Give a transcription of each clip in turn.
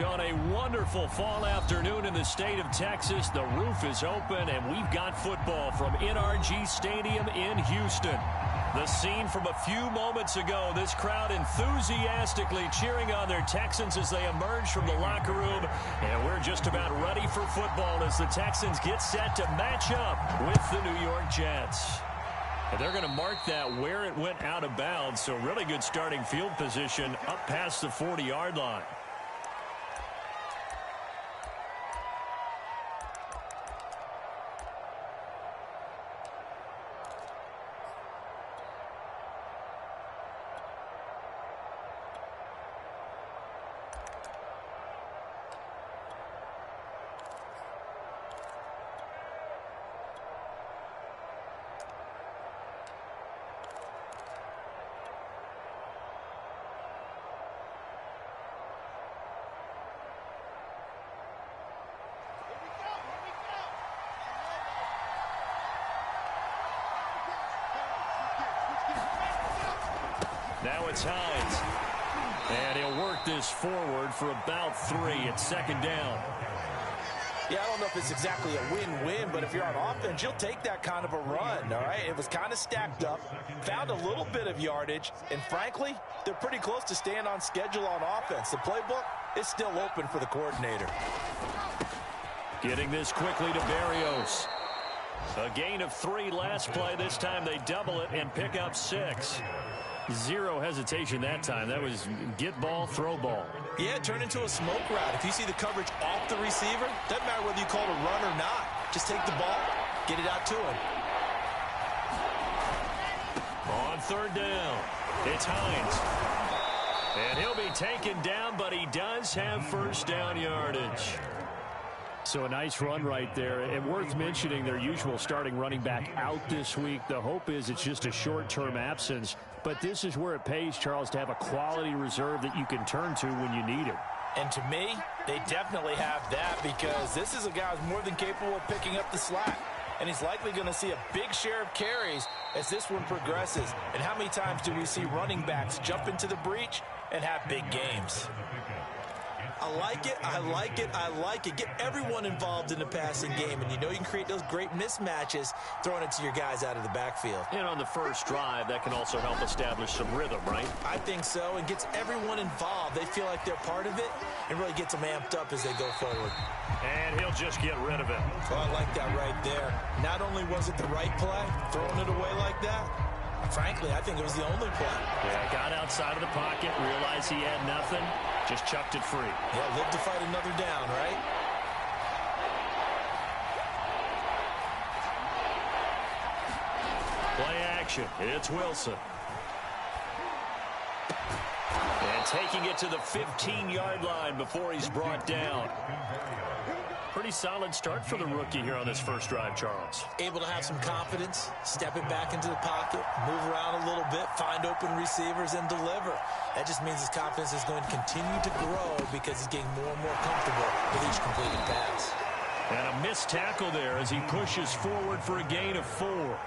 On a wonderful fall afternoon in the state of Texas, the roof is open, and we've got football from NRG Stadium in Houston. The scene from a few moments ago, this crowd enthusiastically cheering on their Texans as they emerge from the locker room, and we're just about ready for football as the Texans get set to match up with the New York Jets. And they're going to mark that where it went out of bounds, so really good starting field position up past the 40-yard line. Now it's Hines. And he'll work this forward for about 3. It's second down. Yeah, I don't know if it's exactly a win-win, but if you're on offense, you'll take that kind of a run, all right? It was kind of stacked up, found a little bit of yardage, and frankly, they're pretty close to staying on schedule on offense. The playbook is still open for the coordinator. Getting this quickly to Berrios. A gain of 3 last play. This time they double it and pick up 6. Zero hesitation that time. That was get ball, throw ball. Yeah, turn into a smoke route. If you see the coverage off the receiver, doesn't matter whether you call it a run or not. Just take the ball, get it out to him. On third down, it's Hines. And he'll be taken down, but he does have first down yardage. So a nice run right there, and worth mentioning their usual starting running back out this week. The hope is it's just a short-term absence, but this is where it pays, Charles, to have a quality reserve that you can turn to when you need it. And to me, they definitely have that because this is a guy who's more than capable of picking up the slack. And he's likely going to see a big share of carries as this one progresses. And how many times do we see running backs jump into the breach and have big games? I like it, I like it, I like it. Get everyone involved in the passing game, and you know you can create those great mismatches throwing it to your guys out of the backfield. And on the first drive, that can also help establish some rhythm, right? I think so, and gets everyone involved. They feel like they're part of it, and really gets them amped up as they go forward. And he'll just get rid of it. Oh, I like that right there. Not only was it the right play, throwing it away like that, frankly, I think it was the only play. Yeah, got outside of the pocket, realized he had nothing, just chucked it free. Yeah, live to fight another down, right? Play action. It's Wilson. And taking it to the 15-yard line before he's brought down. Pretty solid start for the rookie here on this first drive, Charles. Able to have some confidence, step it back into the pocket, move around a little bit, find open receivers, and deliver. That just means his confidence is going to continue to grow because he's getting more and more comfortable with each completed pass. And a missed tackle there as he pushes forward for a gain of 4.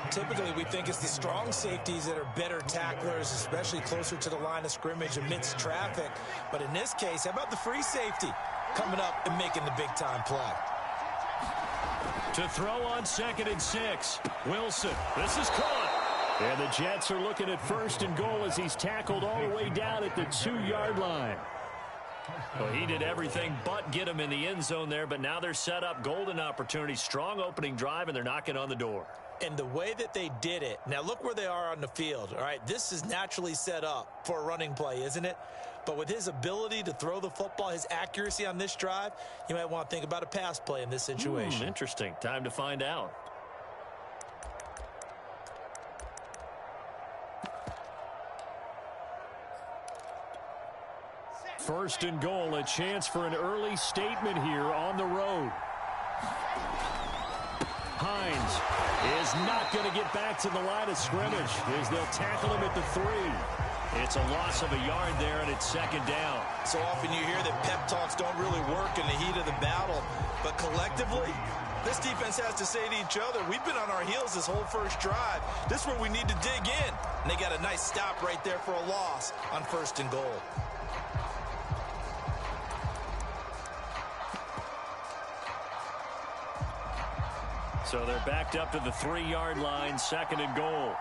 Typically, we think it's the strong safeties that are better tacklers, especially closer to the line of scrimmage amidst traffic. But in this case, how about the free safety coming up and making the big-time play? To throw on 2nd and 6. Wilson, this is caught. And the Jets are looking at 1st and goal as he's tackled all the way down at the 2-yard line. Well, he did everything but get him in the end zone there, but now they're set up. Golden opportunity, strong opening drive, and they're knocking on the door. And the way that they did it, now look where they are on the field, all right? This is naturally set up for a running play, isn't it? But with his ability to throw the football, his accuracy on this drive, you might want to think about a pass play in this situation. Interesting. Time to find out. First and goal, a chance for an early statement here on the road. Hines is not going to get back to the line of scrimmage as they'll tackle him at the 3. It's a loss of a yard there, and it's 2nd down. So often you hear that pep talks don't really work in the heat of the battle, but collectively, this defense has to say to each other, we've been on our heels this whole first drive. This is where we need to dig in. And they got a nice stop right there for a loss on 1st and goal. So they're backed up to the 3-yard line, 2nd and goal.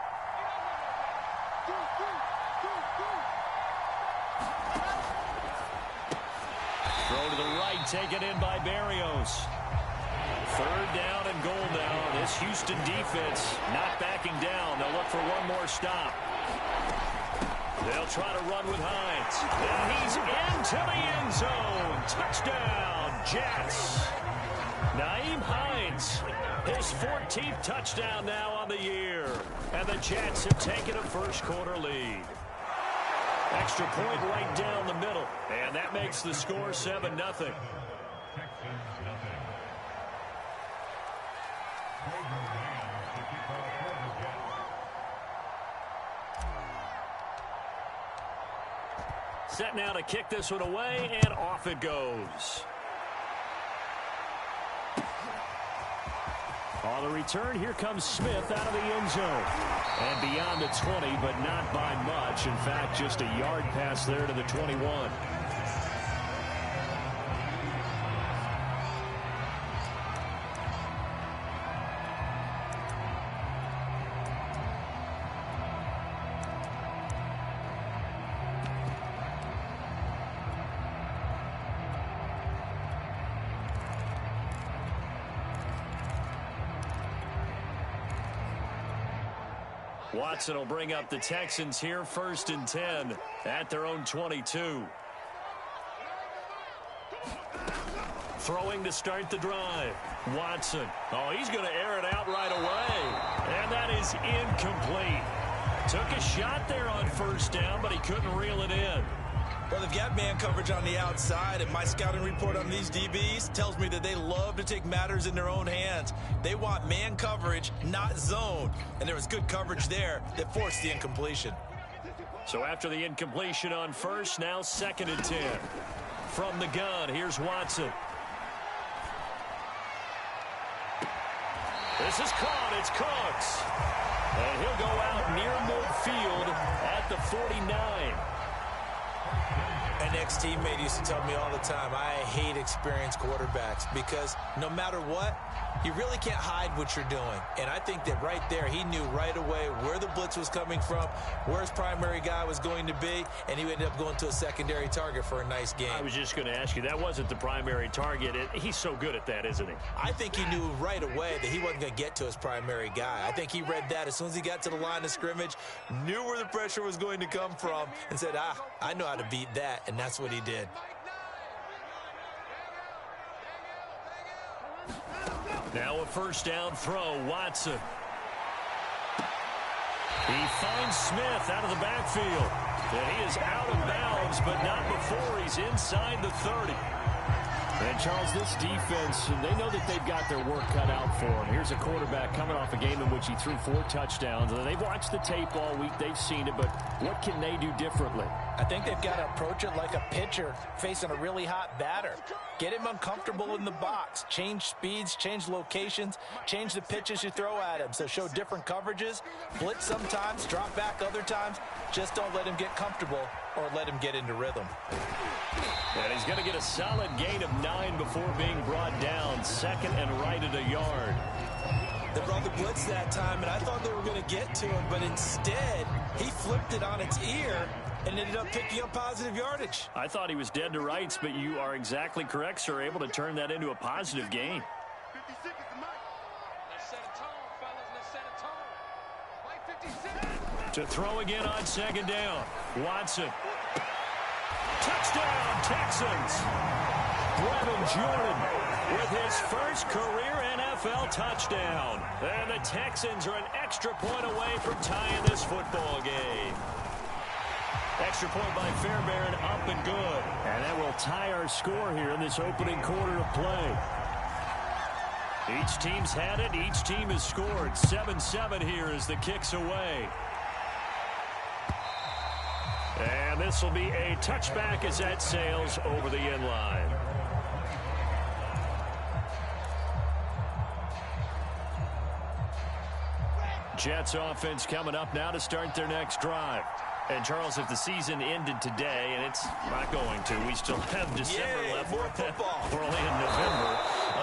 Throw to the right, taken in by Berrios. 3rd down and goal now. This Houston defense not backing down. They'll look for one more stop. They'll try to run with Hines. And he's into the end zone. Touchdown, Jets. Nyheim Hines, his 14th touchdown now on the year. And the Jets have taken a first-quarter lead. Extra point right down the middle. And that makes the score 7-0. Set now to kick this one away, and off it goes. On the return, here comes Smith out of the end zone. And beyond the 20, but not by much. In fact, just a yard pass there to the 21. Watson will bring up the Texans here, 1st and 10 at their own 22. Throwing to start the drive. Watson. Oh, he's going to air it out right away. And that is incomplete. Took a shot there on 1st down, but he couldn't reel it in. Well, they've got man coverage on the outside, and my scouting report on these DBs tells me that they love to take matters in their own hands. They want man coverage, not zone. And there was good coverage there that forced the incompletion. So after the incompletion on 1st, now 2nd and 10. From the gun, here's Watson. This is caught. It's Cooks. And he'll go out near midfield at the 49. An ex-teammate used to tell me all the time, I hate experienced quarterbacks because no matter what, you really can't hide what you're doing. And I think that right there, he knew right away where the blitz was coming from, where his primary guy was going to be, and he ended up going to a secondary target for a nice game. I was just going to ask you, that wasn't the primary target. He's so good at that, isn't he? I think he knew right away that he wasn't going to get to his primary guy. I think he read that as soon as he got to the line of scrimmage, knew where the pressure was going to come from, and said, I know how to beat that, and that's what he did. Now a 1st down throw, Watson. He finds Smith out of the backfield. And he is out of bounds, but not before he's inside the 30. And, Charles, this defense, they know that they've got their work cut out for them. Here's a quarterback coming off a game in which he threw 4 touchdowns. And they've watched the tape all week. They've seen it, but what can they do differently? I think they've got to approach it like a pitcher facing a really hot batter. Get him uncomfortable in the box. Change speeds, change locations, change the pitches you throw at him. So show different coverages, blitz sometimes, drop back other times. Just don't let him get comfortable or let him get into rhythm. And he's going to get a solid gain of 9 before being brought down. 2nd and right at a yard. They brought the blitz that time, and I thought they were going to get to him, but instead he flipped it on its ear and ended up picking up positive yardage. I thought he was dead to rights, but you are exactly correct, sir, able to turn that into a positive gain. 56 is the mic. Let's set a tone, fellas. Let's set a tone. Mike 56. To throw again on 2nd down. Watson. Touchdown, Texans. Brevin Jordan with his first career NFL touchdown. And the Texans are an extra point away from tying this football game. Extra point by Fairbairn, up and good. And that will tie our score here in this opening quarter of play. Each team's had it. Each team has scored. 7-7 here as the kick's away. And this will be a touchback as that sails over the end line. Jets offense coming up now to start their next drive. And, Charles, if the season ended today, and it's not going to, we still have December left. More football. We're only in November.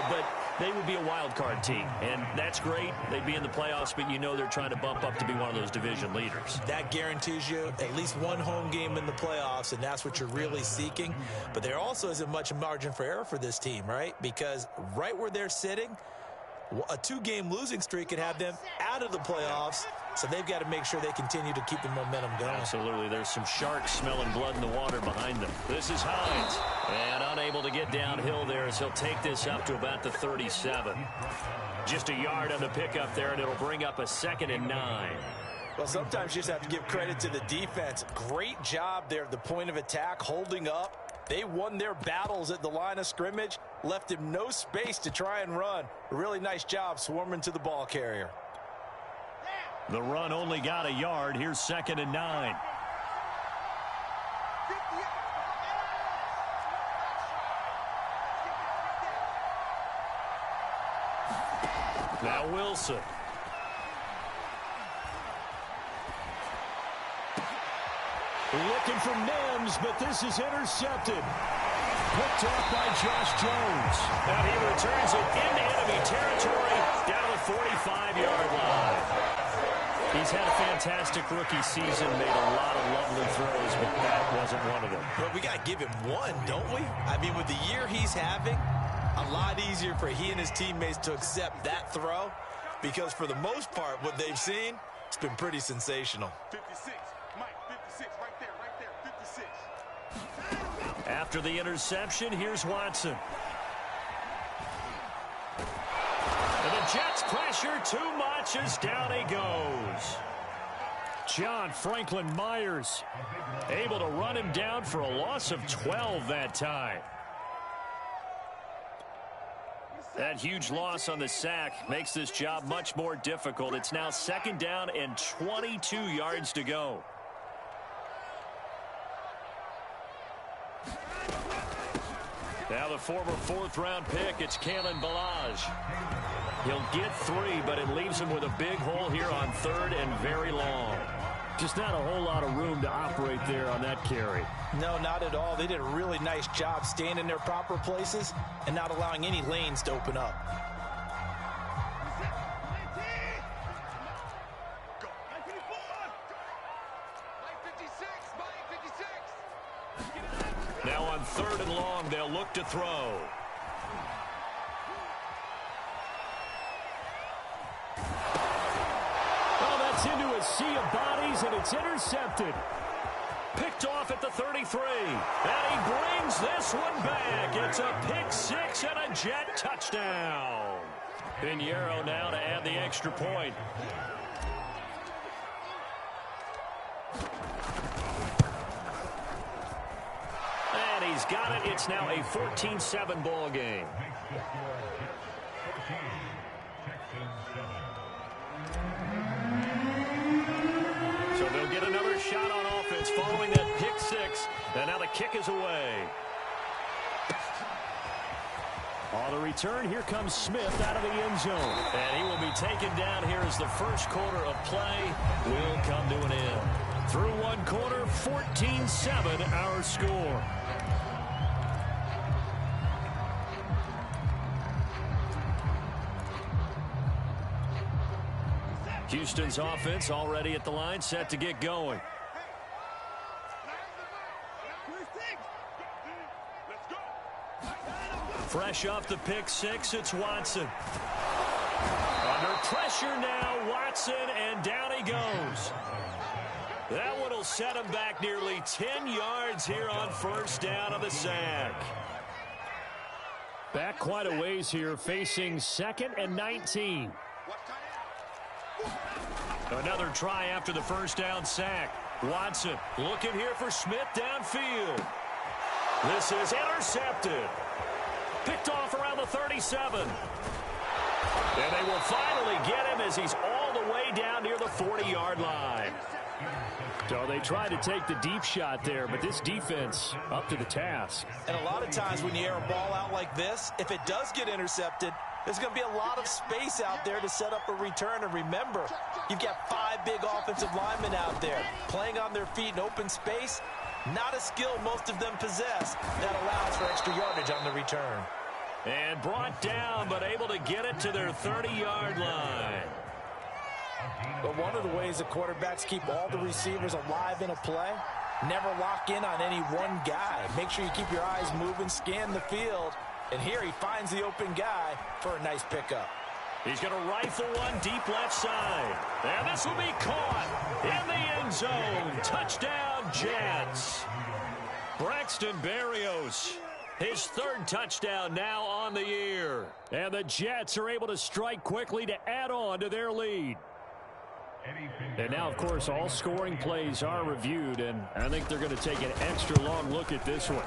But they would be a wild card team, and that's great. They'd be in the playoffs, but you know they're trying to bump up to be one of those division leaders. That guarantees you at least one home game in the playoffs, and that's what you're really seeking. But there also isn't much margin for error for this team, right? Because right where they're sitting, a 2-game losing streak could have them out of the playoffs, so they've got to make sure they continue to keep the momentum going. Absolutely. There's some sharks smelling blood in the water behind them. This is Hines, and unable to get downhill there as he'll take this up to about the 37. Just a yard on the pickup there, and it'll bring up a 2nd and 9. Well, sometimes you just have to give credit to the defense. Great job there at the point of attack, holding up. They won their battles at the line of scrimmage, left him no space to try and run. A really nice job swarming to the ball carrier. The run only got a yard. Here's 2nd and 9. Now Wilson. Looking for Mims, but this is intercepted. Picked off by Josh Jones. And he returns it into enemy territory down the 45-yard line. He's had a fantastic rookie season, made a lot of lovely throws, but that wasn't one of them. But we got to give him one, don't we? I mean, with the year he's having, a lot easier for he and his teammates to accept that throw, because for the most part, what they've seen, it's been pretty sensational. 56, Mike, 56, right there, 56. After the interception, here's Watson. And the Jets pressure too much as down he goes. John Franklin Myers able to run him down for a loss of 12 that time. That huge loss on the sack makes this job much more difficult. It's now 2nd down and 22 yards to go. Now the former 4th-round pick, it's Kalen Ballage. He'll get 3, but it leaves him with a big hole here on 3rd and very long. Just not a whole lot of room to operate there on that carry. No, not at all. They did a really nice job staying in their proper places and not allowing any lanes to open up. Now on 3rd and long, they'll look to throw. Oh, that's into a sea of bodies, and it's intercepted. Picked off at the 33. And he brings this one back. It's a pick 6 and a Jet touchdown. Pinheiro now to add the extra point. And he's got it. It's now a 14-7 ball game. So they'll get another shot on offense following that pick 6. And now the kick is away. On the return, here comes Smith out of the end zone. And he will be taken down here as the first quarter of play will come to an end. Through one quarter, 14-7 our score. Houston's offense already at the line, set to get going. Fresh off the pick 6, it's Watson. Under pressure now, Watson, and down he goes. That one will set him back nearly 10 yards here on 1st down of the sack. Back quite a ways here, facing 2nd and 19. Another try after the 1st down sack. Watson looking here for Smith downfield. This is intercepted. Picked off around the 37. And they will finally get him as he's all the way down near the 40-yard line. So they tried to take the deep shot there, but this defense up to the task. And a lot of times when you air a ball out like this, if it does get intercepted, there's going to be a lot of space out there to set up a return. And remember, you've got 5 big offensive linemen out there playing on their feet in open space. Not a skill most of them possess that allows for extra yardage on the return. And brought down, but able to get it to their 30-yard line. But one of the ways the quarterbacks keep all the receivers alive in a play, never lock in on any one guy. Make sure you keep your eyes moving, scan the field. And here he finds the open guy for a nice pickup. He's going to rifle one deep left side. And this will be caught in the end zone. Touchdown, Jets. Braxton Berrios, his third touchdown now on the year. And the Jets are able to strike quickly to add on to their lead. And now, of course, all scoring plays are reviewed, and I think they're going to take an extra long look at this one.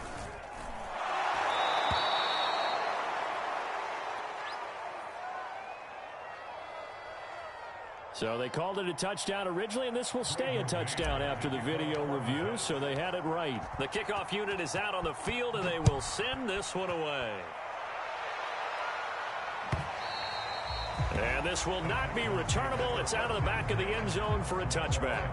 So they called it a touchdown originally, and this will stay a touchdown after the video review, so they had it right. The kickoff unit is out on the field, and they will send this one away. And this will not be returnable. It's out of the back of the end zone for a touchback.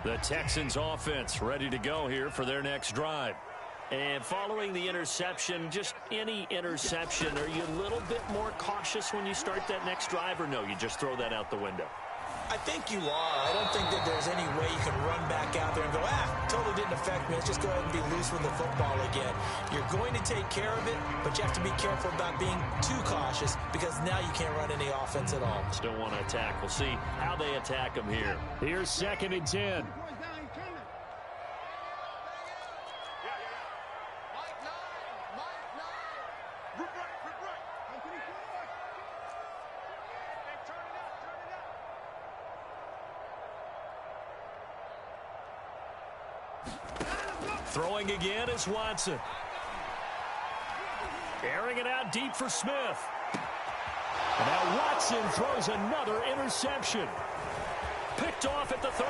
The Texans offense ready to go here for their next drive. And following the interception, just any interception, are you a little bit more cautious when you start that next drive, or no, you just throw that out the window? I think you are. I don't think that there's any way you can run back out there and go, totally didn't affect me. Let's just go ahead and be loose with the football again. You're going to take care of it, but you have to be careful about being too cautious because now you can't run any offense at all. Still want to attack. We'll see how they attack them here. Here's 2nd and 10. Throwing again is Watson. Airing it out deep for Smith. And now Watson throws another interception. Picked off at the 33.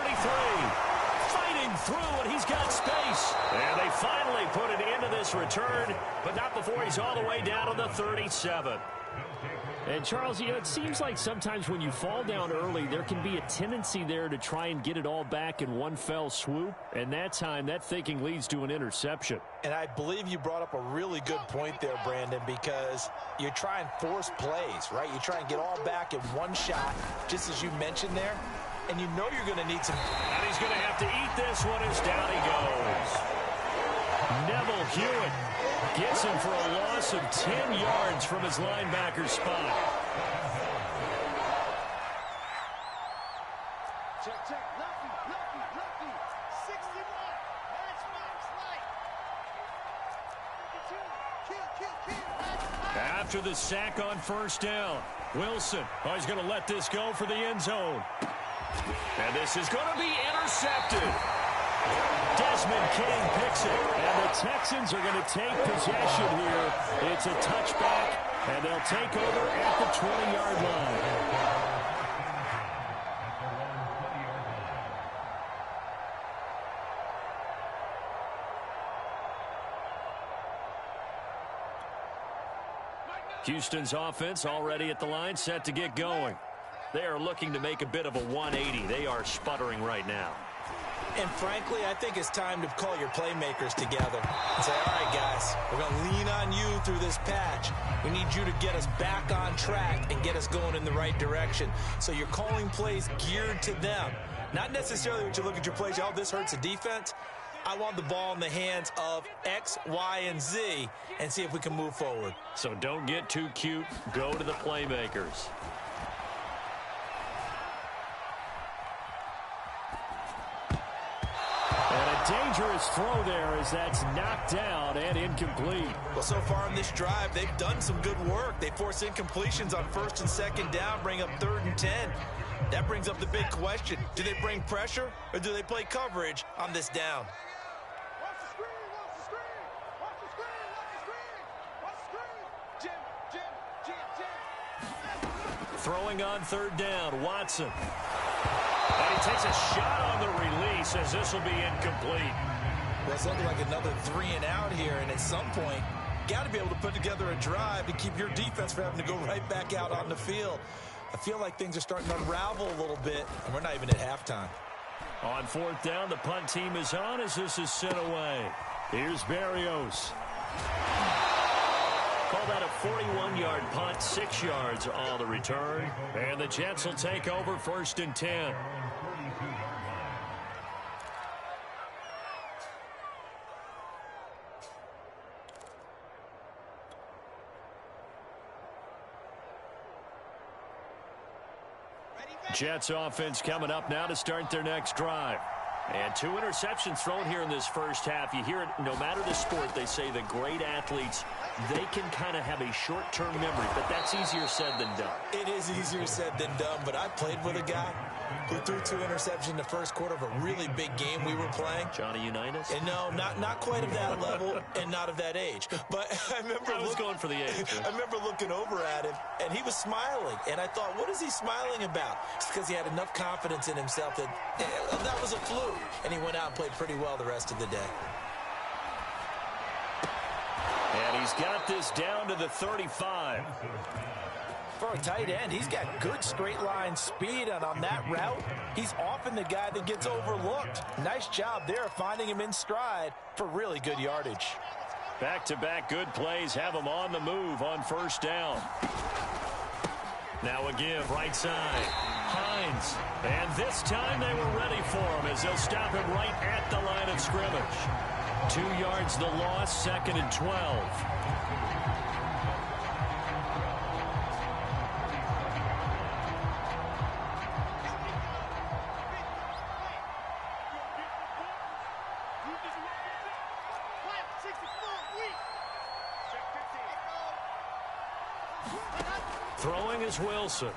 Fighting through, and he's got space. And they finally put it into this return, but not before he's all the way down to the 37. And, Charles, you know, it seems like sometimes when you fall down early, there can be a tendency there to try and get it all back in one fell swoop. And that time, that thinking leads to an interception. And I believe you brought up a really good point there, Brandon, because you try and force plays, right? You try and get all back in one shot, just as you mentioned there. And you know you're going to need some. And he's going to have to eat this one as down he goes. Neville Hewitt gets him for a loss of 10 yards from his linebacker spot. Check. Lucky. 61. Matchbox light. After the sack on first down, Wilson, he's going to let this go for the end zone. And this is going to be intercepted. Desmond King picks it, and the Texans are going to take possession here. It's a touchback, and they'll take over at the 20-yard line. Houston's offense already at the line, set to get going. They are looking to make a bit of a 180. They are sputtering right now. And frankly, I think it's time to call your playmakers together and say, all right, guys, we're going to lean on you through this patch. We need you to get us back on track and get us going in the right direction. So you're calling plays geared to them. Not necessarily when you look at your plays, oh, this hurts the defense. I want the ball in the hands of X, Y, and Z and see if we can move forward. So don't get too cute. Go to the playmakers. Dangerous throw there as that's knocked down and incomplete. Well, so far in this drive, they've done some good work. They force incompletions on 1st and 2nd down, bring up 3rd and 10. That brings up the big question. Do they bring pressure or do they play coverage on this down? Watch the screen. Throwing on third down, Watson. And he takes a shot on the release as this will be incomplete. Well, it's looking like another 3 and out here, and at some point, got to be able to put together a drive to keep your defense from having to go right back out on the field. I feel like things are starting to unravel a little bit, and we're not even at halftime. On fourth down, the punt team is on as this is sent away. Here's Berrios. Call that a 41-yard punt, 6 yards on the return. And the Jets will take over first and 10. Jets offense coming up now to start their next drive. And 2 interceptions thrown here in this first half. You hear it, no matter the sport, they say the great athletes, they can kind of have a short-term memory, but that's easier said than done. It is easier said than done, but I played with a guy who threw 2 interceptions in the first quarter of a really big game we were playing. Johnny Unitas? And no, not quite of that level and not of that age. But I was going for the age. I remember looking over at him, and he was smiling. And I thought, what is he smiling about? It's because he had enough confidence in himself that that was a fluke. And he went out and played pretty well the rest of the day. And he's got this down to the 35. For a tight end, he's got good straight line speed, and on that route, he's often the guy that gets overlooked. Nice job there finding him in stride for really good yardage. Back-to-back good plays have him on the move on first down. Now a give, right side. Hines. And this time they were ready for him as they'll stop him right at the line of scrimmage. 2 yards the loss, 2nd and 12. Throwing is Wilson.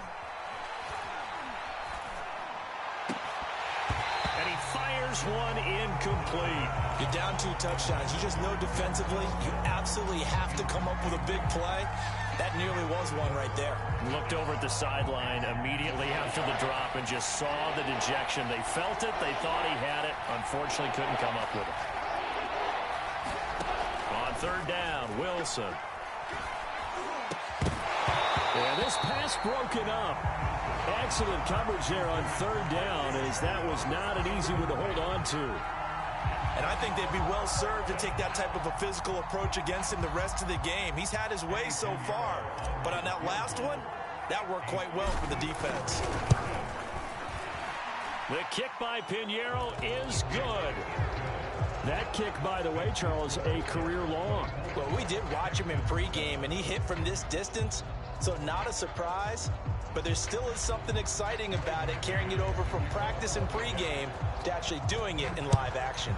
And he fires one incomplete. You're down 2 touchdowns. You just know defensively you absolutely have to come up with a big play. That nearly was one right there. Looked over at the sideline immediately after the drop and just saw the dejection. They felt it. They thought he had it. Unfortunately, couldn't come up with it. On third down, Wilson. And this pass broken up. Excellent coverage there on third down, as that was not an easy one to hold on to. And I think they'd be well served to take that type of a physical approach against him the rest of the game. He's had his way so far, but on that last one, that worked quite well for the defense. The kick by Pinheiro is good. That kick, by the way, Charles, a career long. Well, we did watch him in pregame, and he hit from this distance, so not a surprise. But there still is something exciting about it, carrying it over from practice and pregame to actually doing it in live action.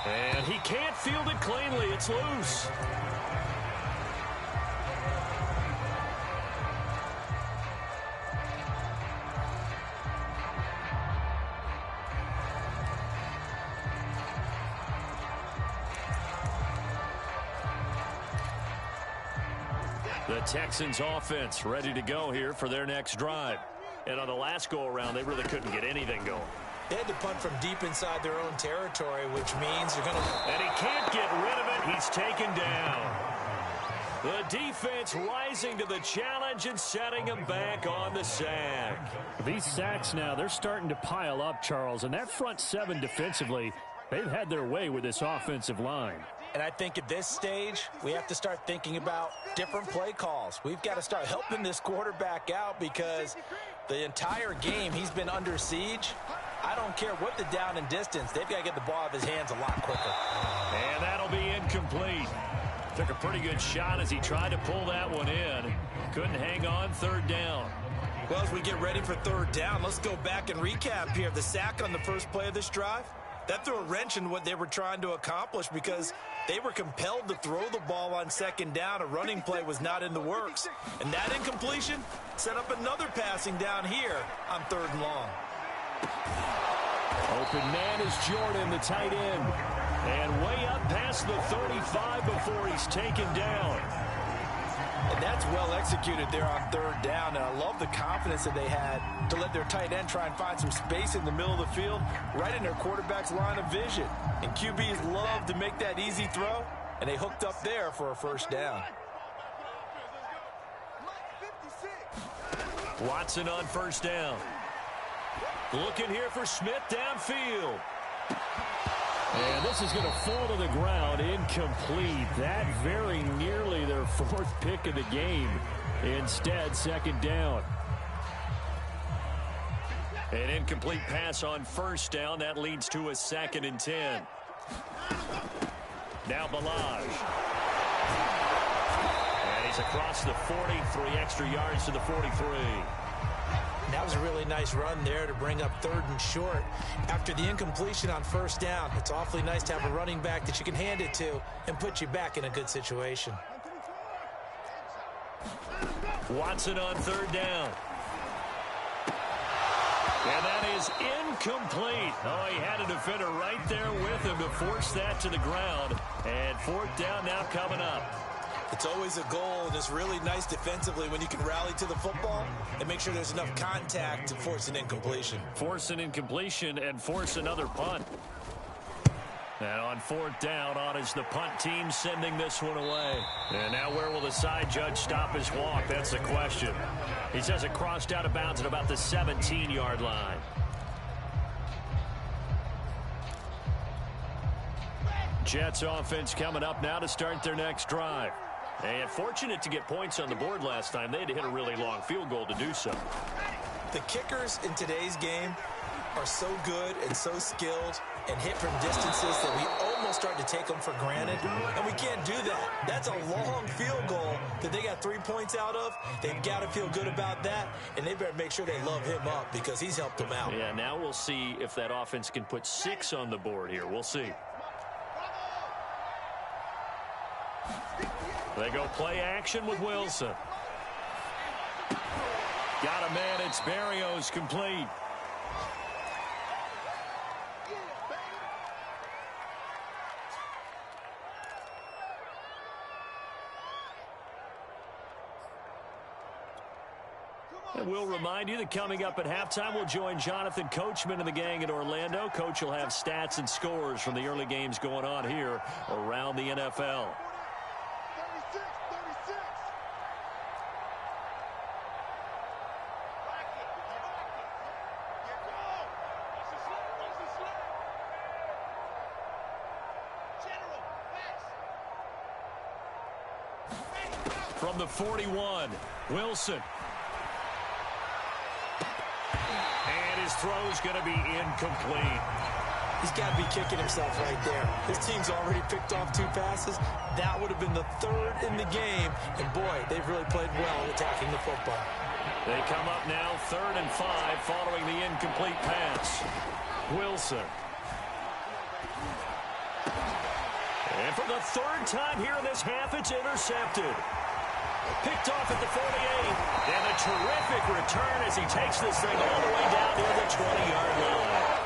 And he can't field it cleanly. It's loose. The Texans offense ready to go here for their next drive. And on the last go-around, they really couldn't get anything going. They had to punt from deep inside their own territory, which means you're going to... And he can't get rid of it. He's taken down. The defense rising to the challenge and setting him back on the sack. These sacks now, they're starting to pile up, Charles. And that front seven defensively, they've had their way with this offensive line. And I think at this stage, we have to start thinking about different play calls. We've got to start helping this quarterback out because the entire game he's been under siege. I don't care what the down and distance. They've got to get the ball out of his hands a lot quicker. And that'll be incomplete. Took a pretty good shot as he tried to pull that one in. Couldn't hang on third down. Well, as we get ready for third down, let's go back and recap here. The sack on the first play of this drive, that threw a wrench in what they were trying to accomplish because they were compelled to throw the ball on second down. A running play was not in the works. And that incompletion set up another passing down here on third and long. Open man is Jordan, the tight end. And way up past the 35 before he's taken down. And that's well executed there on third down, and I love the confidence that they had to let their tight end try and find some space in the middle of the field, right in their quarterback's line of vision. And QBs love to make that easy throw, and they hooked up there for a first down. Watson on first down. Looking here for Smith downfield. And this is going to fall to the ground, incomplete. That very nearly their fourth pick of the game. Instead, second down. An incomplete pass on first down. That leads to a 2nd and 10. Now Balaj. And he's across the 40, 3 extra yards to the 43. That was a really nice run there to bring up 3rd and short. After the incompletion on first down, it's awfully nice to have a running back that you can hand it to and put you back in a good situation. Watson on 3rd down. And that is incomplete. Oh, he had a defender right there with him to force that to the ground. And 4th down now coming up. It's always a goal, and it's really nice defensively when you can rally to the football and make sure there's enough contact to force an incompletion. Force an incompletion and force another punt. And on 4th down, on is the punt team sending this one away. And now where will the side judge stop his walk? That's the question. He says it crossed out of bounds at about the 17-yard line. Jets offense coming up now to start their next drive. And fortunate to get points on the board last time. They had to hit a really long field goal to do so. The kickers in today's game are so good and so skilled and hit from distances that we almost start to take them for granted. And we can't do that. That's a long field goal that they got 3 points out of. They've got to feel good about that, and they better make sure they love him up because he's helped them out. Yeah, now we'll see if that offense can put 6 on the board here. We'll see. They go play action with Wilson. Got a man. It's Berrios complete. And we'll remind you that coming up at halftime, we'll join Jonathan Coachman and the gang in Orlando. Coach will have stats and scores from the early games going on here around the NFL. From the 41, Wilson. And his throw's going to be incomplete. He's got to be kicking himself right there. His team's already picked off 2 passes. That would have been the 3rd in the game. And, boy, they've really played well at attacking the football. They come up now 3rd and 5 following the incomplete pass. Wilson. And for the 3rd time here in this half, it's intercepted. Picked off at the 48. And a terrific return as he takes this thing all the way down near the 20-yard line.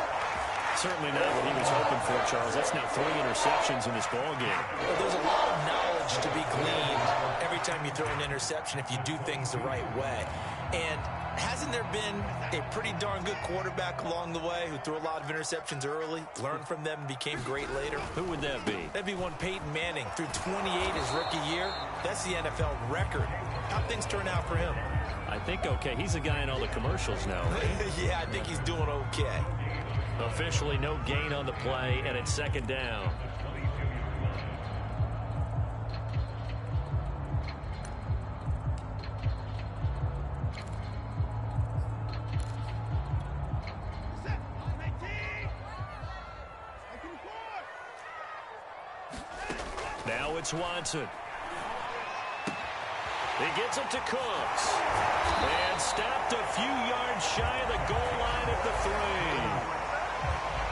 Certainly not what he was hoping for, Charles. That's now 3 interceptions in this ballgame. Well, there's a lot of knowledge to be gleaned every time you throw an interception if you do things the right way. And hasn't there been a pretty darn good quarterback along the way who threw a lot of interceptions early, learned from them, and became great later? Who would that be? That'd be one Peyton Manning. Threw 28 his rookie year. That's the NFL record. How'd things turn out for him? I think okay. He's the guy in all the commercials now, right? Yeah, I think he's doing okay. Officially no gain on the play, and it's 2nd down. Now it's Watson. He gets it to Cooks. And stopped a few yards shy of the goal line at the 3.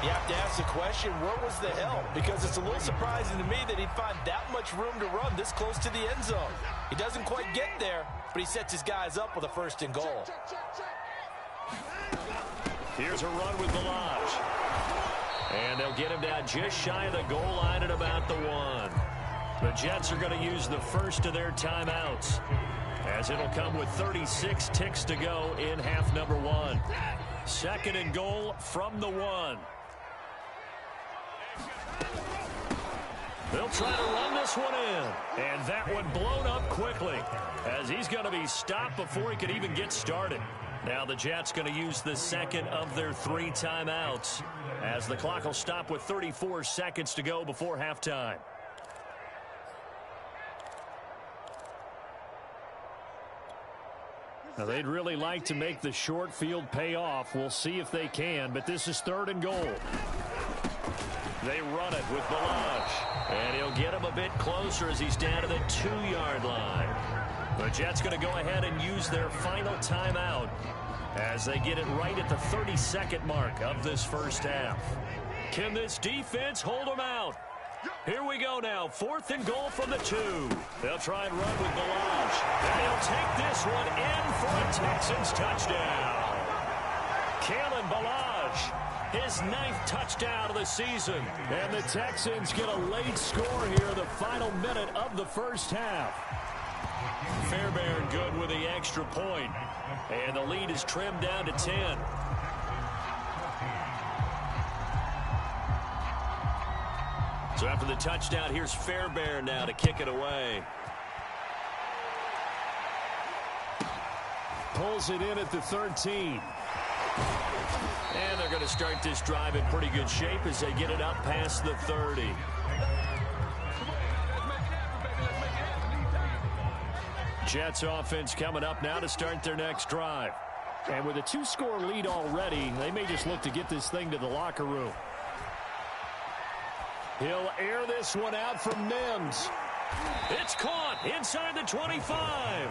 You have to ask the question, where was the help? Because it's a little surprising to me that he'd find that much room to run this close to the end zone. He doesn't quite get there, but he sets his guys up with a 1st and goal. Here's a run with Balaj. And they'll get him down just shy of the goal line at about the 1. The Jets are going to use the first of their timeouts, as it'll come with 36 ticks to go in half number 1. Second and goal from the 1. They'll try to run this one in. And that one blown up quickly, as he's going to be stopped before he could even get started. Now the Jets going to use the second of their 3 timeouts, as the clock will stop with 34 seconds to go before halftime. Now they'd really like to make the short field pay off. We'll see if they can, but this is third and goal. They run it with Balaj, and he'll get him a bit closer as he's down to the 2-yard line. The Jets going to go ahead and use their final timeout as they get it right at the 32nd mark of this first half. Can this defense hold them out? Here we go now. 4th and goal from the 2. They'll try and run with Balaj, and he'll take this one in for a Texans touchdown. Kalen Balaj, his 9th touchdown of the season. And the Texans get a late score here in the final minute of the first half. Fairbairn good with the extra point, and the lead is trimmed down to 10. So after the touchdown, here's Fairbairn now to kick it away. Pulls it in at the 13. And they're going to start this drive in pretty good shape as they get it up past the 30. Jets offense coming up now to start their next drive. And with a 2-score lead already, they may just look to get this thing to the locker room. He'll air this one out from Mims. It's caught inside the 25.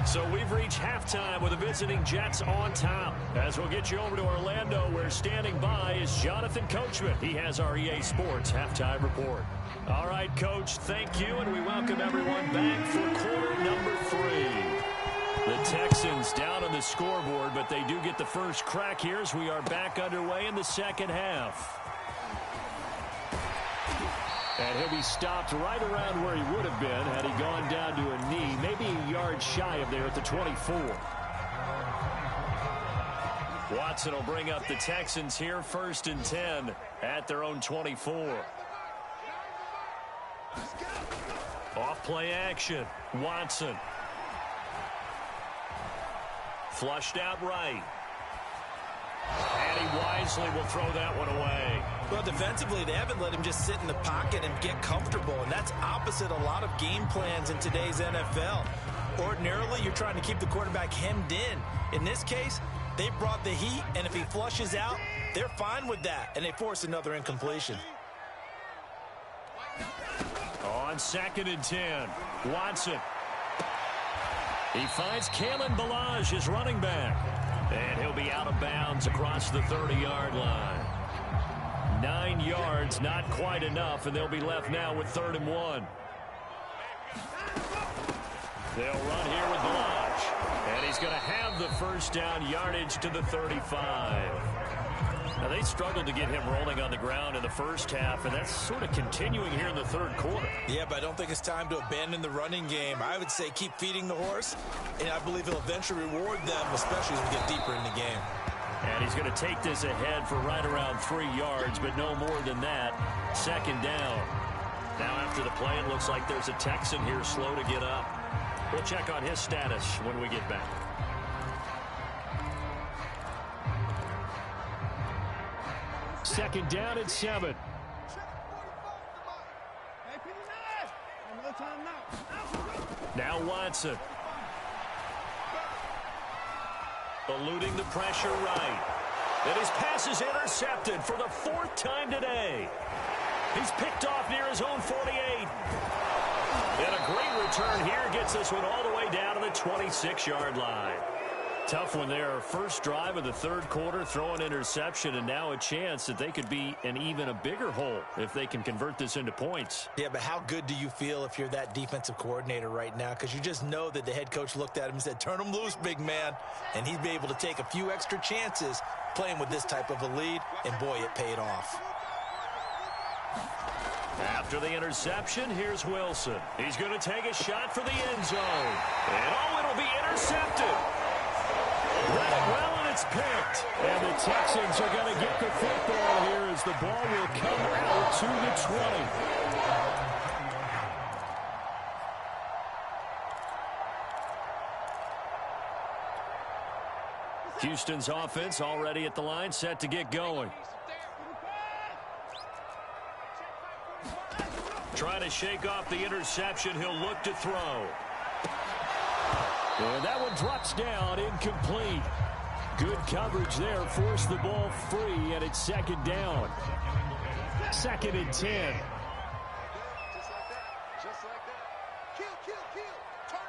So we've reached halftime with the visiting Jets on top. As we'll get you over to Orlando, where standing by is Jonathan Coachman. He has our EA Sports halftime report. All right, Coach, thank you, and we welcome everyone back for quarter number 3. The Texans down on the scoreboard, but they do get the first crack here as we are back underway in the second half. And he'll be stopped right around where he would have been had he gone down to a knee, maybe a yard shy of there at the 24. Watson will bring up the Texans here, 1st and 10 at their own 24. Off play action. Watson. Flushed out right. And he wisely will throw that one away. Well, defensively, they haven't let him just sit in the pocket and get comfortable, and that's opposite a lot of game plans in today's NFL. Ordinarily, you're trying to keep the quarterback hemmed in. In this case, they brought the heat, and if he flushes out, they're fine with that, and they force another incompletion. On 2nd and 10, Watson. He finds Kalen Balaj, his running back. And he'll be out of bounds across the 30-yard line. 9 yards, not quite enough, and they'll be left now with 3rd and 1. They'll run here with Balaj. And he's going to have the first down, yardage to the 35. Now, they struggled to get him rolling on the ground in the first half, and that's sort of continuing here in the third quarter. Yeah, but I don't think it's time to abandon the running game. I would say keep feeding the horse, and I believe it'll eventually reward them, especially as we get deeper in the game. And he's going to take this ahead for right around 3 yards, but no more than that. 2nd down. Now after the play, it looks like there's a Texan here slow to get up. We'll check on his status when we get back. Second down and 7. Now Watson. Eluding the pressure right. And his pass is intercepted for the 4th time today. He's picked off near his own 48. And a great return here gets this one all the way down to the 26-yard line. Tough one there. First drive of the third quarter, throw an interception, and now a chance that they could be in even a bigger hole if they can convert this into points. Yeah, but how good do you feel if you're that defensive coordinator right now? Because you just know that the head coach looked at him and said, turn him loose, big man. And he'd be able to take a few extra chances playing with this type of a lead, and boy, it paid off. After the interception, here's Wilson. He's going to take a shot for the end zone. And it'll be intercepted. Read it well, and it's picked. And the Texans are going to get the football here as the ball will come out to the 20. Houston's offense already at the line, set to get going. Trying to shake off the interception. He'll look to throw. And that one drops down, incomplete. Good coverage there, forced the ball free, and it's second down. 2nd and 10. Just like that. Just like that. Kill. Turn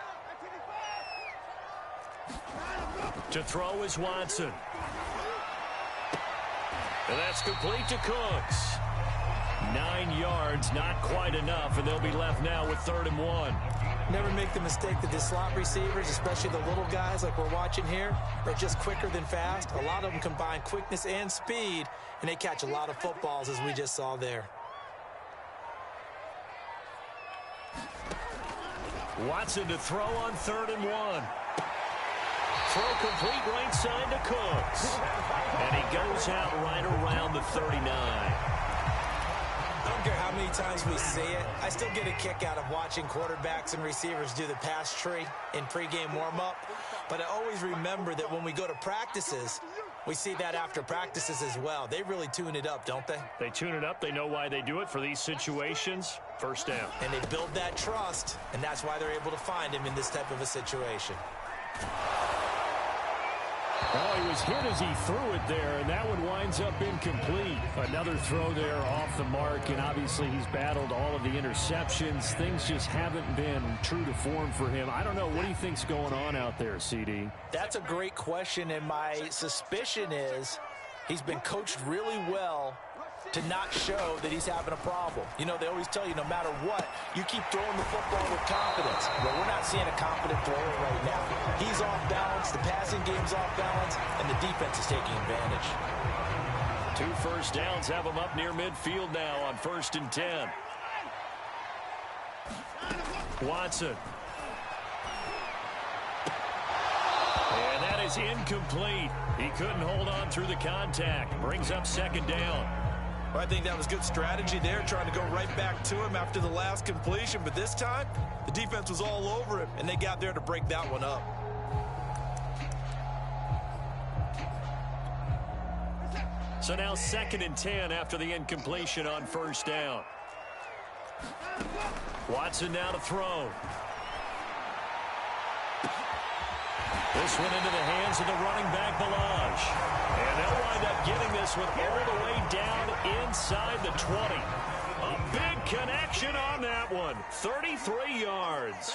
up. To throw is Watson. And that's complete to Cooks. 9 yards, not quite enough, and they'll be left now with 3rd and 1. Never make the mistake that the slot receivers, especially the little guys like we're watching here, are just quicker than fast. A lot of them combine quickness and speed, and they catch a lot of footballs, as we just saw there. Watson to throw on 3rd and 1. Throw complete right side to Cooks. And he goes out right around the 39. I don't care how many times we see it. I still get a kick out of watching quarterbacks and receivers do the pass tree in pregame warm-up. But I always remember that when we go to practices, we see that after practices as well. They really tune it up, don't they? They tune it up. They know why they do it for these situations. First down. And they build that trust, and that's why they're able to find him in this type of a situation. Oh, he was hit as he threw it there, and that one winds up incomplete. Another throw there off the mark, and obviously he's battled all of the interceptions. Things just haven't been true to form for him. I don't know. What do you think's going on out there, CD? That's a great question, and my suspicion is he's been coached really well to not show that he's having a problem. You know, they always tell you no matter what, you keep throwing the football with confidence. Well, we're not seeing a confident thrower right now. He's off balance, the passing game's off balance, and the defense is taking advantage. 2 first downs have him up near midfield now on 1st and 10. Watson. And that is incomplete. He couldn't hold on through the contact. Brings up 2nd down. Well, I think that was good strategy there, trying to go right back to him after the last completion. But this time, the defense was all over him, and they got there to break that one up. So now 2nd and 10 after the incompletion on 1st down. Watson now to throw. This one into the hands of the running back, Balaj. And they'll wind up getting this one all the way down inside the 20. A big connection on that one. 33 yards.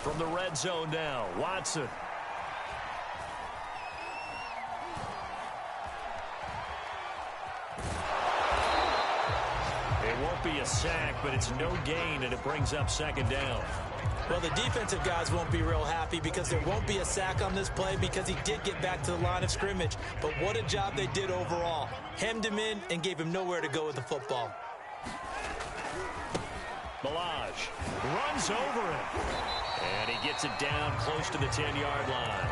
From the red zone now, Watson. It won't be a sack, but it's no gain, and it brings up 2nd down. Well, the defensive guys won't be real happy because there won't be a sack on this play because he did get back to the line of scrimmage. But what a job they did overall. Hemmed him in and gave him nowhere to go with the football. Balaj runs over him. And he gets it down close to the 10-yard line.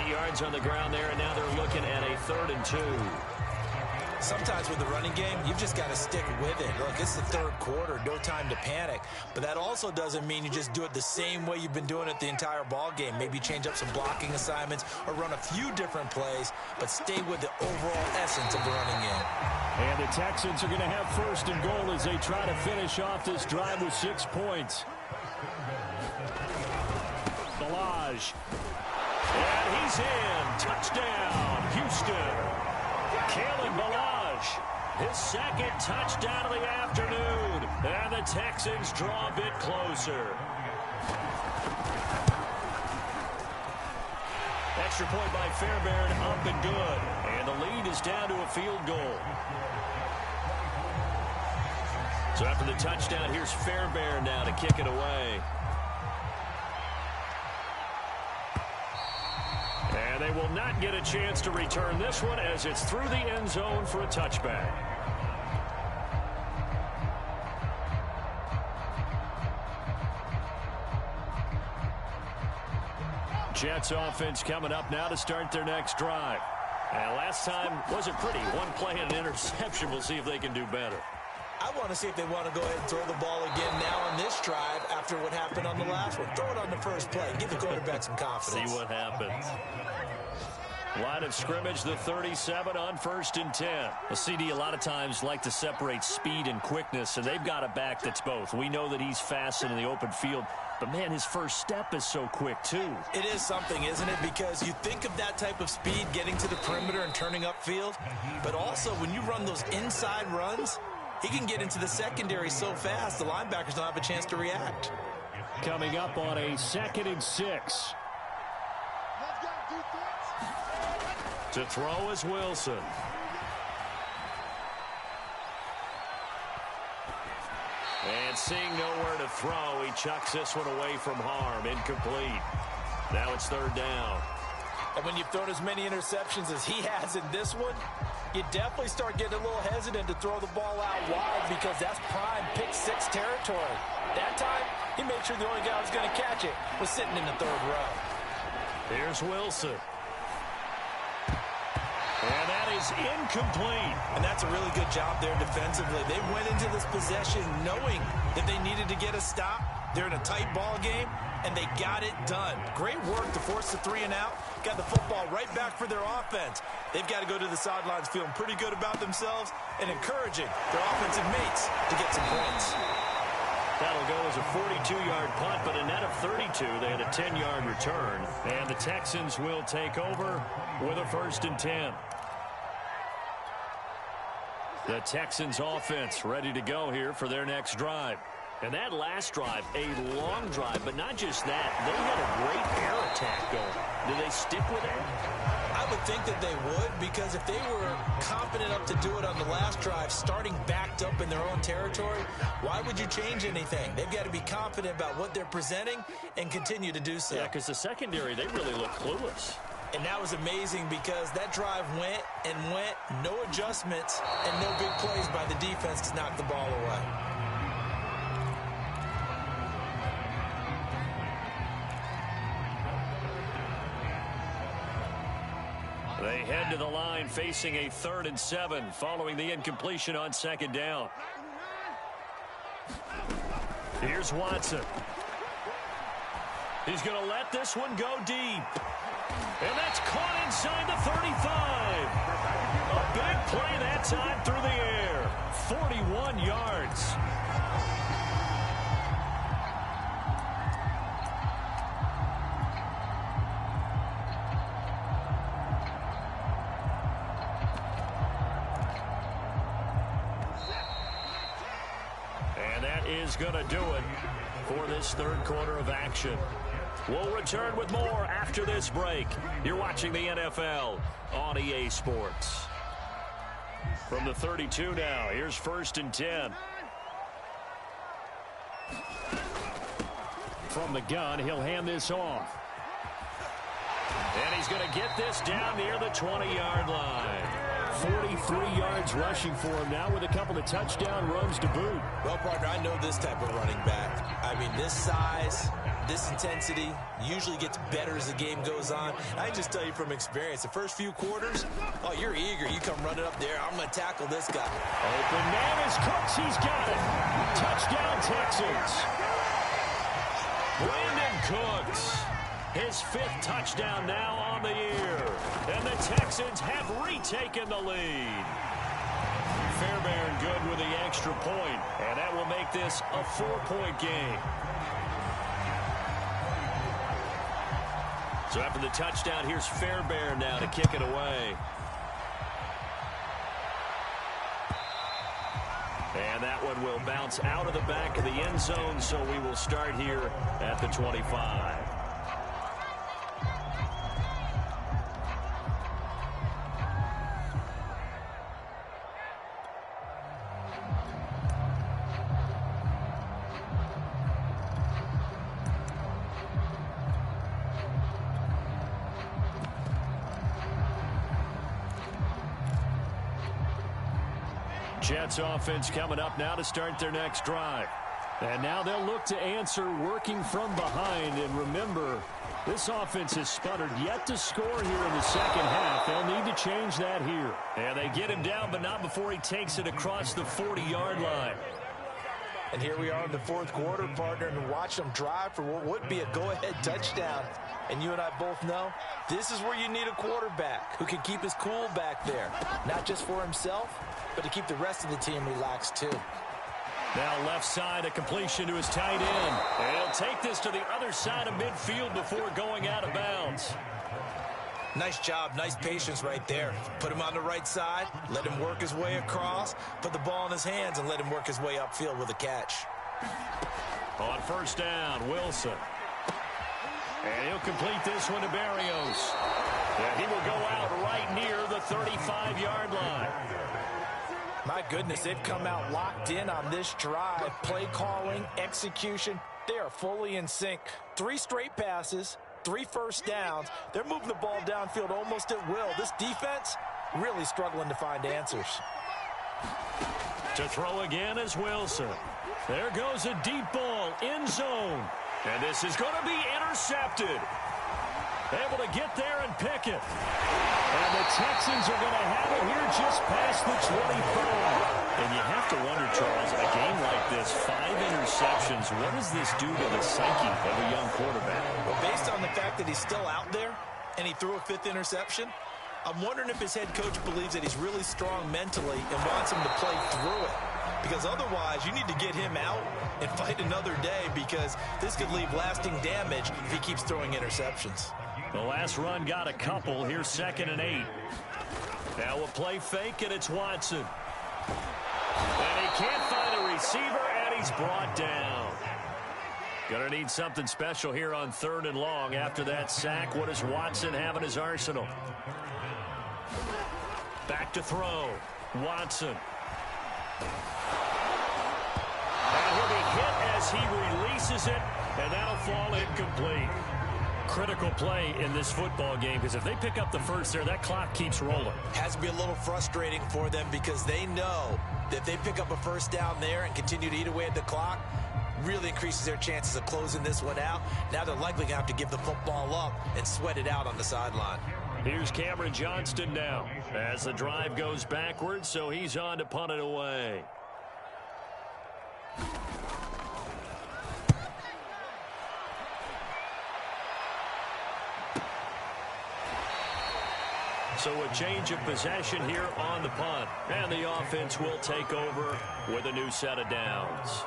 8 yards on the ground there, and now they're looking at a 3rd and 2. Sometimes with the running game, you've just got to stick with it. Look, it's the 3rd quarter, no time to panic. But that also doesn't mean you just do it the same way you've been doing it the entire ball game. Maybe change up some blocking assignments or run a few different plays, but stay with the overall essence of the running game. And the Texans are going to have 1st and goal as they try to finish off this drive with 6 points. Balaj. And he's in. Touchdown, Houston. Kalen Balaj, his 2nd touchdown of the afternoon. And the Texans draw a bit closer. Extra point by Fairbairn, up and good. And the lead is down to a field goal. So after the touchdown, here's Fairbairn now to kick it away. And they will not get a chance to return this one as it's through the end zone for a touchback. Jets offense coming up now to start their next drive. And last time wasn't pretty. One play and an interception. We'll see if they can do better. I want to see if they want to go ahead and throw the ball again now on this drive after what happened on the last one. Throw it on the first play. Give the quarterback some confidence. See what happens. Line of scrimmage, the 37 on 1st and 10. Well, CD a lot of times like to separate speed and quickness, and they've got a back that's both. We know that he's fast in the open field, but, man, his first step is so quick, too. It is something, isn't it? Because you think of that type of speed getting to the perimeter and turning upfield, but also when you run those inside runs, he can get into the secondary so fast the linebackers don't have a chance to react. Coming up on a 2nd and 6. To throw is Wilson. And seeing nowhere to throw, he chucks this one away from harm. Incomplete. Now it's 3rd down. And when you've thrown as many interceptions as he has in this one, you definitely start getting a little hesitant to throw the ball out wide because that's prime pick 6 territory. That time, he made sure the only guy who was going to catch it was sitting in the 3rd row. Here's Wilson. And that is incomplete. And that's a really good job there defensively. They went into this possession knowing that they needed to get a stop. They're in a tight ball game, and they got it done. Great work to force the 3 and out. Got the football right back for their offense. They've got to go to the sidelines feeling pretty good about themselves and encouraging their offensive mates to get some points. That'll go as a 42-yard punt, but a net of 32. They had a 10-yard return. And the Texans will take over with a 1st and 10. The Texans offense ready to go here for their next drive. And that last drive, a long drive, but not just that. They had a great air attack going. Do they stick with it? I would think that they would, because if they were confident enough to do it on the last drive, starting backed up in their own territory, why would you change anything? They've got to be confident about what they're presenting and continue to do so. Yeah, because the secondary, they really look clueless. And that was amazing because that drive went and went, no adjustments, and no big plays by the defense to knock the ball away. They head to the line facing a 3rd and 7 following the incompletion on 2nd down. Here's Watson. He's going to let this one go deep. And that's caught inside the 35. A big play that time through the air. 41 yards. And that is going to do it for this 3rd quarter of action. We'll return with more after this break. You're watching the NFL on EA Sports. From the 32 now, here's 1st and 10. From the gun, he'll hand this off. And he's going to get this down near the 20-yard line. 43 yards rushing for him now with a couple of touchdown runs to boot. Well, partner, I know this type of running back. I mean, this size, this intensity usually gets better as the game goes on. I can just tell you from experience, the first few quarters, oh, you're eager. You come running up there. I'm going to tackle this guy. Open man is Cooks. He's got it. Touchdown, Texans. Brandon Cooks. His 5th touchdown now on the year. And the Texans have retaken the lead. Fairbairn good with the extra point. And that will make this a 4-point game. So after the touchdown, here's Fairbairn now to kick it away. And that one will bounce out of the back of the end zone, so we will start here at the 25. Jets offense coming up now to start their next drive. And now they'll look to answer working from behind. And remember, this offense has sputtered yet to score here in the second half. They'll need to change that here. And they get him down, but not before he takes it across the 40-yard line. And here we are in the fourth quarter, partner, and watch them drive for what would be a go-ahead touchdown. And you and I both know this is where you need a quarterback who can keep his cool back there, not just for himself, but to keep the rest of the team relaxed too. Now left side, a completion to his tight end. And he'll take this to the other side of midfield before going out of bounds. Nice job, nice patience right there. Put him on the right side, let him work his way across, put the ball in his hands, and let him work his way upfield with a catch. On first down, Wilson. And he'll complete this one to Berrios. And he will go out right near the 35-yard line. My goodness, they've come out locked in on this drive. Play calling, execution, they are fully in sync. 3 straight passes, 3 first downs. They're moving the ball downfield almost at will. This defense really struggling to find answers. To throw again is Wilson. There goes a deep ball, end zone. And this is going to be intercepted. Able to get there and pick it. And the Texans are going to have it here just past the 25. And you have to wonder, Charles, a game like this, 5 interceptions, what does this do to the psyche of a young quarterback? Well, based on the fact that he's still out there and he threw a 5th interception, I'm wondering if his head coach believes that he's really strong mentally and wants him to play through it. Because otherwise, you need to get him out and fight another day, because this could leave lasting damage if he keeps throwing interceptions. The last run got a couple. Here's 2nd and 8. Now a play fake, and it's Watson. And he can't find a receiver, and he's brought down. Gonna need something special here on 3rd and long. After that sack, what does Watson have in his arsenal? Back to throw. Watson. And he'll be hit as he releases it, and that'll fall incomplete. Critical play in this football game, because if they pick up the first there, that clock keeps rolling. Has to be a little frustrating for them, because they know that if they pick up a first down there and continue to eat away at the clock, really increases their chances of closing this one out. Now they're likely going to have to give the football up and sweat it out on the sideline. Here's Cameron Johnston now as the drive goes backwards, so he's on to punt it away. So a change of possession here on the punt. And the offense will take over with a new set of downs.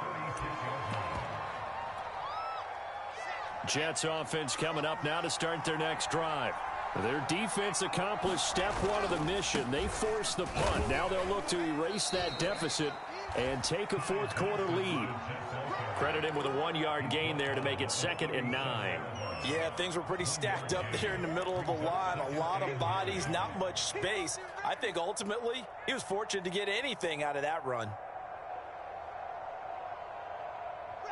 Jets offense coming up now to start their next drive. Their defense accomplished step 1 of the mission. They forced the punt. Now they'll look to erase that deficit and take a fourth quarter lead. Credit him with a 1-yard gain there to make it 2nd and 9. Yeah, things were pretty stacked up there in the middle of the line. A lot of bodies, not much space. I think ultimately he was fortunate to get anything out of that run.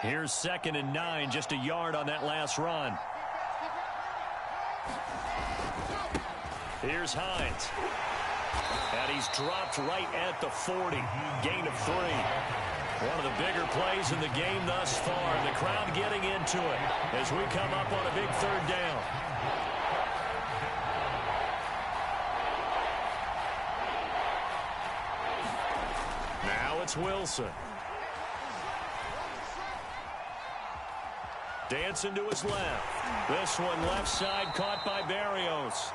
Here's 2nd and 9, just a yard on that last run. Here's Hines. And he's dropped right at the 40. Gain of 3. One of the bigger plays in the game thus far. The crowd getting into it as we come up on a big 3rd down. Now it's Wilson. Dancing to his left. This one left side caught by Berrios.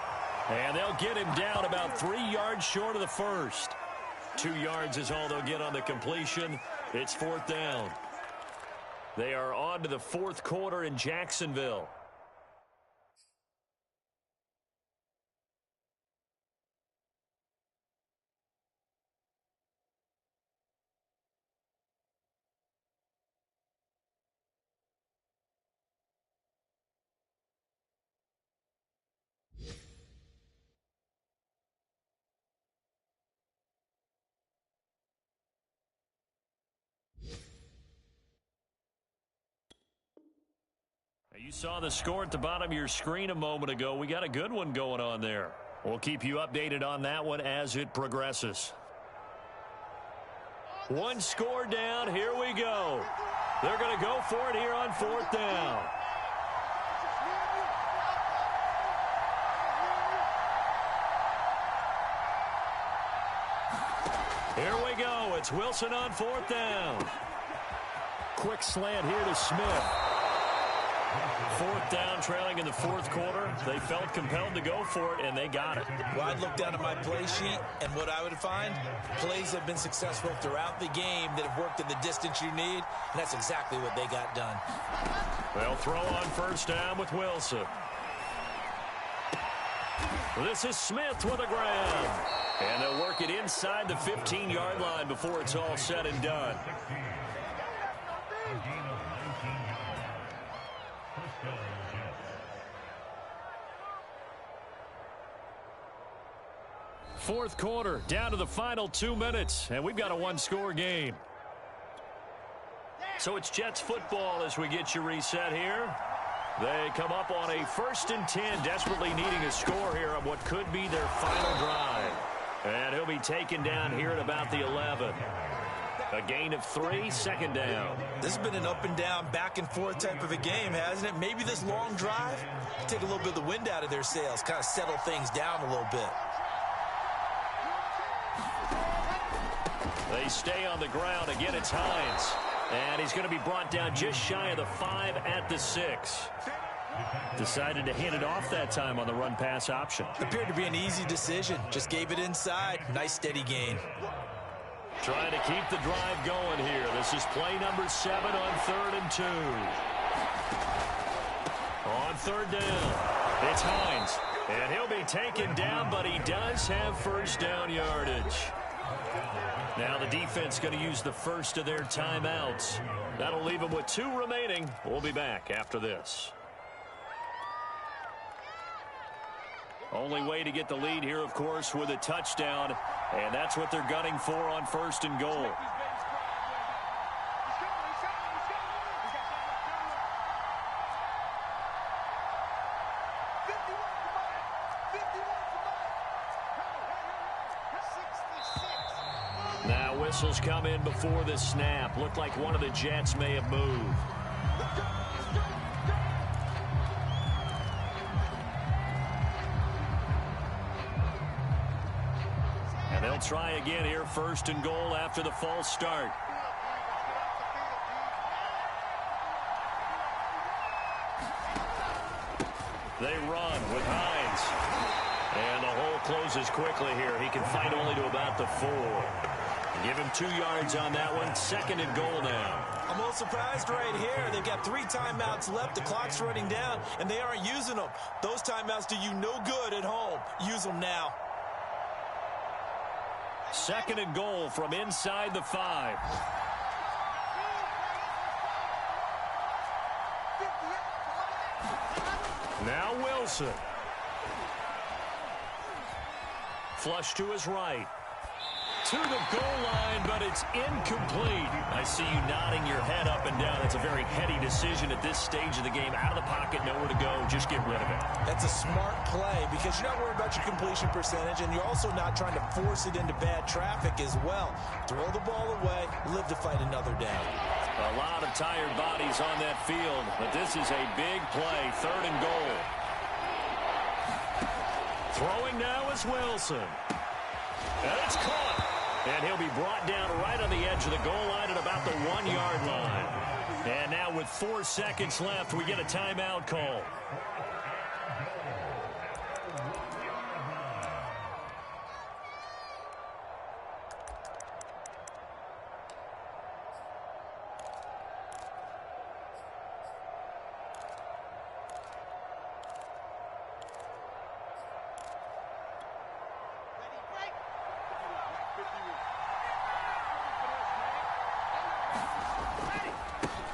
And they'll get him down about 3 yards short of the first. 2 yards is all they'll get on the completion. It's 4th down. They are on to the 4th quarter in Jacksonville. You saw the score at the bottom of your screen a moment ago. We got a good one going on there. We'll keep you updated on that one as it progresses. One score down. Here we go. They're going to go for it here on 4th down. Here we go. It's Wilson on 4th down. Quick slant here to Smith. 4th down, trailing in the 4th quarter. They felt compelled to go for it, and they got it. Well, I'd look down at my play sheet, and what I would find, plays have been successful throughout the game that have worked in the distance you need, and that's exactly what they got done. They'll throw on 1st down with Wilson. This is Smith with a grab. And they'll work it inside the 15-yard line before it's all said and done. Fourth quarter, down to the final 2 minutes, and we've got a one-score game. So it's Jets football as we get you reset here. They come up on a 1st and 10, desperately needing a score here on what could be their final drive. And he'll be taken down here at about the 11. A gain of 3, 2nd down. This has been an up and down, back and forth type of a game, hasn't it? Maybe this long drive, take a little bit of the wind out of their sails, kind of settle things down a little bit. They stay on the ground. Again, it's Hines. And he's going to be brought down just shy of the 5 at the 6. Decided to hand it off that time on the run-pass option. Appeared to be an easy decision. Just gave it inside. Nice steady gain. Trying to keep the drive going here. This is play number 7 on 3rd and 2. On 3rd down, it's Hines. And he'll be taken down, but he does have 1st down yardage. Now the defense going to use the first of their timeouts. That'll leave them with 2 remaining. We'll be back after this. Only way to get the lead here, of course, with a touchdown. And that's what they're gunning for on 1st and goal. Now whistles come in before the snap. Looked like one of the Jets may have moved. And they'll try again here, 1st and goal after the false start. They run with Hines. And the hole closes quickly here. He can fight only to about the 4. Give him 2 yards on that one. 2nd and goal now. I'm a little surprised right here. They've got 3 timeouts left. The clock's running down, and they aren't using them. Those timeouts do you no good at home. Use them now. 2nd and goal from inside the 5. Now Wilson. Flush to his right. To the goal line, but it's incomplete. I see you nodding your head up and down. That's a very heady decision at this stage of the game. Out of the pocket, nowhere to go. Just get rid of it. That's a smart play because you're not worried about your completion percentage, and you're also not trying to force it into bad traffic as well. Throw the ball away, live to fight another down. A lot of tired bodies on that field, but this is a big play. 3rd and goal. Throwing now is Wilson. And it's caught. And he'll be brought down right on the edge of the goal line at about the 1-yard line. And now with 4 seconds left, we get a timeout call.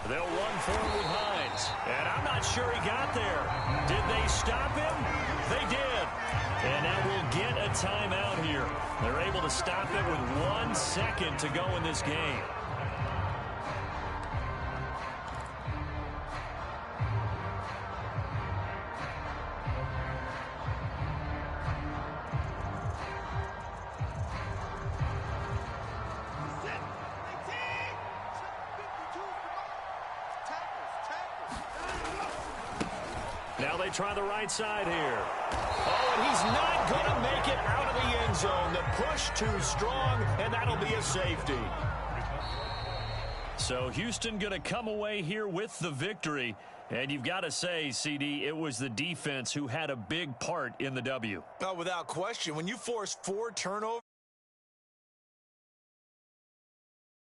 They'll run forward with Hines. And I'm not sure he got there. Did they stop him? They did. And now we'll get a timeout here. They're able to stop it with 1 second to go in this game. Now they try the right side here. Oh, and he's not going to make it out of the end zone. The push too strong, and that'll be a safety. So Houston going to come away here with the victory. And you've got to say, CD, it was the defense who had a big part in the W. Without question, when you force 4 turnovers,